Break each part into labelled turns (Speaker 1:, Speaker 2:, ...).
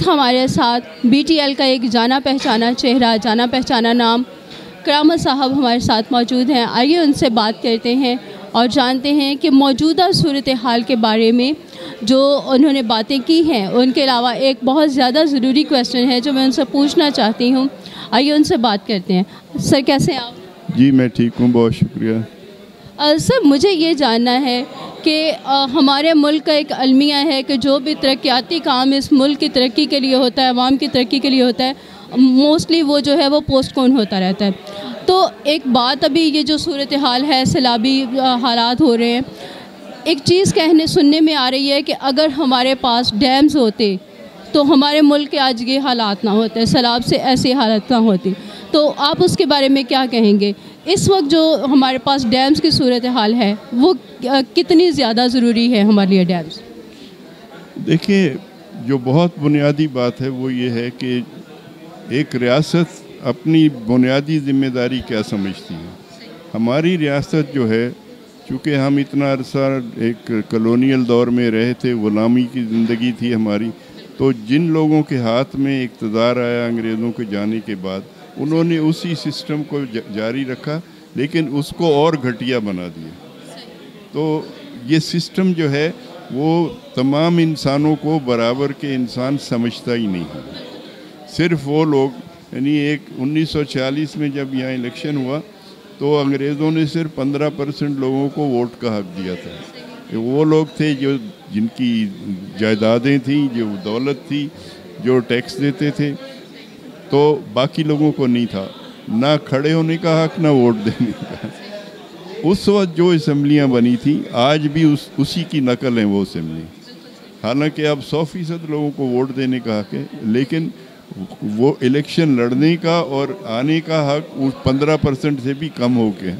Speaker 1: وقت ہمارے ساتھ بی ٹی ایل کا ایک جانا پہچانا چہرہ، جانا پہچانا نام کرامت صاحب ہمارے ساتھ موجود ہیں. آئیے ان سے بات کرتے ہیں اور جانتے ہیں کہ موجودہ صورتحال کے بارے میں جو انہوں نے باتیں کی ہیں. ان کے علاوہ ایک بہت زیادہ ضروری کویسچن ہے جو میں ان سے پوچھنا چاہتی ہوں. آئیے ان سے بات کرتے ہیں. سر کیسے ہیں آپ؟
Speaker 2: جی میں ٹھیک ہوں، بہت شکریہ.
Speaker 1: سر مجھے یہ جاننا ہے کہ ہمارے ملک کا ایک المیہ ہے کہ جو بھی ترقیاتی کام اس ملک کی ترقی کے لیے ہوتا ہے، عوام کی ترقی کے لیے ہوتا ہے، موسٹلی وہ جو ہے وہ پوسٹ پون ہوتا رہتا ہے. تو ایک بات ابھی یہ جو صورتحال ہے، سیلابی حالات ہو رہے ہیں، ایک چیز سننے میں آ رہی ہے کہ اگر ہمارے پاس ڈیمز ہوتے تو ہمارے ملک کے آج یہ حالات نہ ہوتے، سیلاب سے ایسی حالت نہ ہوتی. تو آپ اس کے بارے میں کیا کہیں گے؟ اس وقت جو ہمارے پاس ڈیمز کی صورتحال ہے وہ کتنی زیادہ ضروری ہے ہمارے لیے ڈیمز؟
Speaker 2: دیکھیے، جو بہت بنیادی بات ہے وہ یہ ہے کہ ایک ریاست اپنی بنیادی ذمہ داری کیا سمجھتی ہے. ہماری ریاست جو ہے، چونکہ ہم اتنا عرصہ ایک کلونیل دور میں رہے تھے، غلامی کی زندگی تھی ہماری، تو جن لوگوں کے ہاتھ میں اقتدار آیا انگریزوں کے جانے کے بعد، انہوں نے اسی سسٹم کو جاری رکھا لیکن اس کو اور گھٹیا بنا دیا. تو یہ سسٹم جو ہے وہ تمام انسانوں کو برابر کے انسان سمجھتا ہی نہیں ہے. صرف وہ لوگ، یعنی 1946 میں جب یہاں الیکشن ہوا تو انگریزوں نے صرف 15% لوگوں کو ووٹ کا حق دیا تھا. وہ لوگ تھے جن کی جائیدادیں تھیں، جو دولت تھی، جو ٹیکس دیتے تھے. تو باقی لوگوں کو نہیں تھا نہ کھڑے ہونے کا حق، نہ ووٹ دینے کا. اس وقت جو اسمبلیاں بنی تھیں آج بھی اسی کی نقل ہیں وہ اسمبلی. حالانکہ اب 100% لوگوں کو ووٹ دینے کا حق ہے، لیکن وہ الیکشن لڑنے کا اور آنے کا حق 15% سے بھی کم ہو گئے.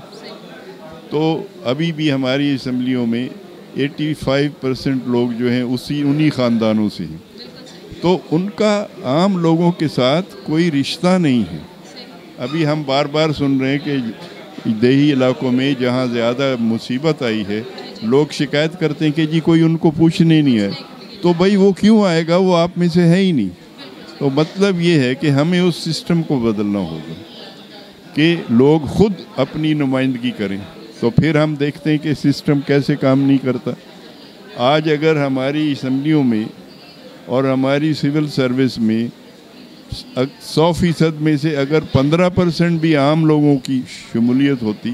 Speaker 2: تو ابھی بھی ہماری اسمبلیوں میں 85% لوگ جو ہیں انہی خاندانوں سے ہیں. تو ان کا عام لوگوں کے ساتھ کوئی رشتہ نہیں ہے. ابھی ہم بار بار سن رہے ہیں کہ دیہی علاقوں میں جہاں زیادہ مصیبت آئی ہے، لوگ شکایت کرتے ہیں کہ جی کوئی ان کو پوچھنے نہیں آئے. تو بھائی وہ کیوں آئے گا؟ وہ آپ میں سے ہے ہی نہیں. تو مطلب یہ ہے کہ ہمیں اس سسٹم کو بدلنا ہوگا کہ لوگ خود اپنی نمائندگی کریں. تو پھر ہم دیکھتے ہیں کہ سسٹم کیسے کام نہیں کرتا. آج اگر ہماری اسمبلیوں میں اور ہماری سول سروس میں 100% میں سے اگر 15% بھی عام لوگوں کی شمولیت ہوتی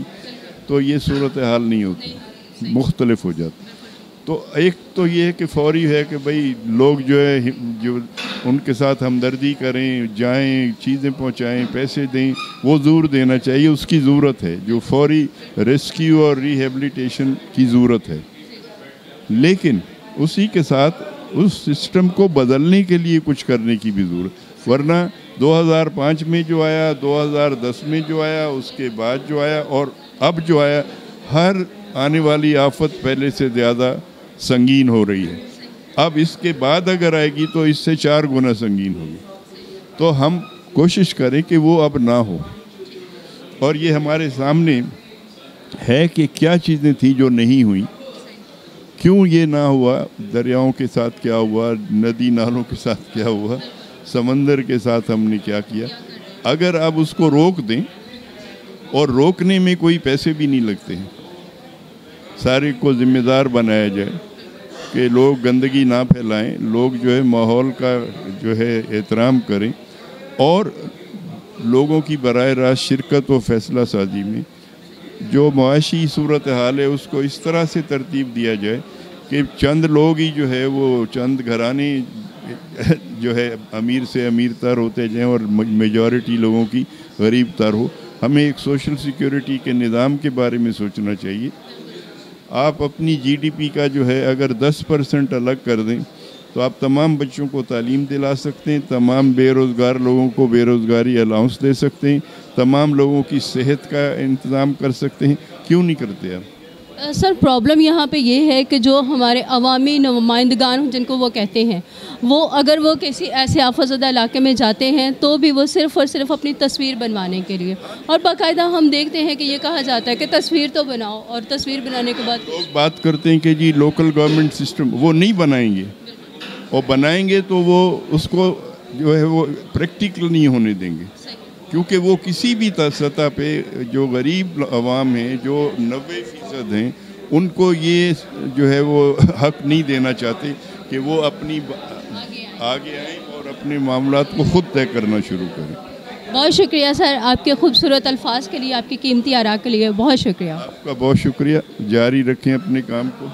Speaker 2: تو یہ صورتحال نہیں ہوتی، مختلف ہو جاتی. تو ایک تو یہ ہے کہ فوری ہے کہ بھئی لوگ جو ہے جو ان کے ساتھ ہمدردی کریں، جائیں، چیزیں پہنچائیں، پیسے دیں، وہ زور دینا چاہیے. اس کی ضرورت ہے، جو فوری ریسکیو اور ریہیبلیٹیشن کی ضرورت ہے. لیکن اسی کے ساتھ اس سسٹم کو بدلنے کے لیے کچھ کرنے کی بھی ضرورت. ورنہ 2005 میں جو آیا، 2010 میں جو آیا، اس کے بعد جو آیا اور اب جو آیا، ہر آنے والی آفت پہلے سے زیادہ سنگین ہو رہی ہے. اب اس کے بعد اگر آئے گی تو اس سے 4 گنا سنگین ہوگی. تو ہم کوشش کریں کہ وہ اب نہ ہو. اور یہ ہمارے سامنے ہے کہ کیا چیزیں تھیں جو نہیں ہوئیں، کیوں یہ نہ ہوا. دریاؤں کے ساتھ کیا ہوا، ندی نالوں کے ساتھ کیا ہوا، سمندر کے ساتھ ہم نے کیا کیا. اگر اب اس کو روک دیں، اور روکنے میں کوئی پیسے بھی نہیں لگتے ہیں، سارے کو ذمہ دار بنایا جائے کہ لوگ گندگی نہ پھیلائیں، لوگ جو ہے ماحول کا جو ہے احترام کریں، اور لوگوں کی براہ راست شرکت و فیصلہ سازی میں جو معاشی صورتحال ہے اس کو اس طرح سے ترتیب دیا جائے کہ چند لوگ ہی جو ہے وہ چند گھرانے جو ہے امیر سے امیر تر ہوتے جائیں اور میجورٹی لوگوں کی غریب تر ہو. ہمیں ایک سوشل سیکیورٹی کے نظام کے بارے میں سوچنا چاہیے. آپ اپنی جی ڈی پی کا جو ہے اگر 10% الگ کر دیں تو آپ تمام بچوں کو تعلیم دلا سکتے ہیں، تمام بے روزگار لوگوں کو بے روزگاری الاؤنس دے سکتے ہیں، تمام لوگوں کی صحت کا انتظام کر سکتے ہیں. کیوں نہیں کرتے آپ؟
Speaker 1: سر پرابلم یہاں پہ یہ ہے کہ جو ہمارے عوامی نمائندگان جن کو وہ کہتے ہیں، وہ اگر وہ کسی ایسے آفت زدہ علاقے میں جاتے ہیں تو بھی وہ صرف اور صرف اپنی تصویر بنوانے کے لیے، اور باقاعدہ ہم دیکھتے ہیں کہ یہ کہا جاتا ہے کہ تصویر تو بناؤ، اور تصویر بنانے کے بعد
Speaker 2: لوگ بات کرتے ہیں کہ جی لوکل گورنمنٹ سسٹم، وہ نہیں بنائیں گے. اور بنائیں گے تو وہ اس کو جو ہے وہ پریکٹیکل نہیں ہونے دیں گے، کیونکہ وہ کسی بھی سطح پہ جو غریب عوام ہیں، جو 90% ہیں، ان کو یہ جو ہے وہ حق نہیں دینا چاہتے کہ وہ اپنی آگے آئیں اور اپنے معاملات کو خود طے کرنا شروع کریں۔
Speaker 1: بہت شکریہ سر آپ کے خوبصورت الفاظ کے لیے، آپ کی قیمتی آراء کے لیے بہت شکریہ۔
Speaker 2: آپ کا بہت شکریہ، جاری رکھیں اپنے کام کو۔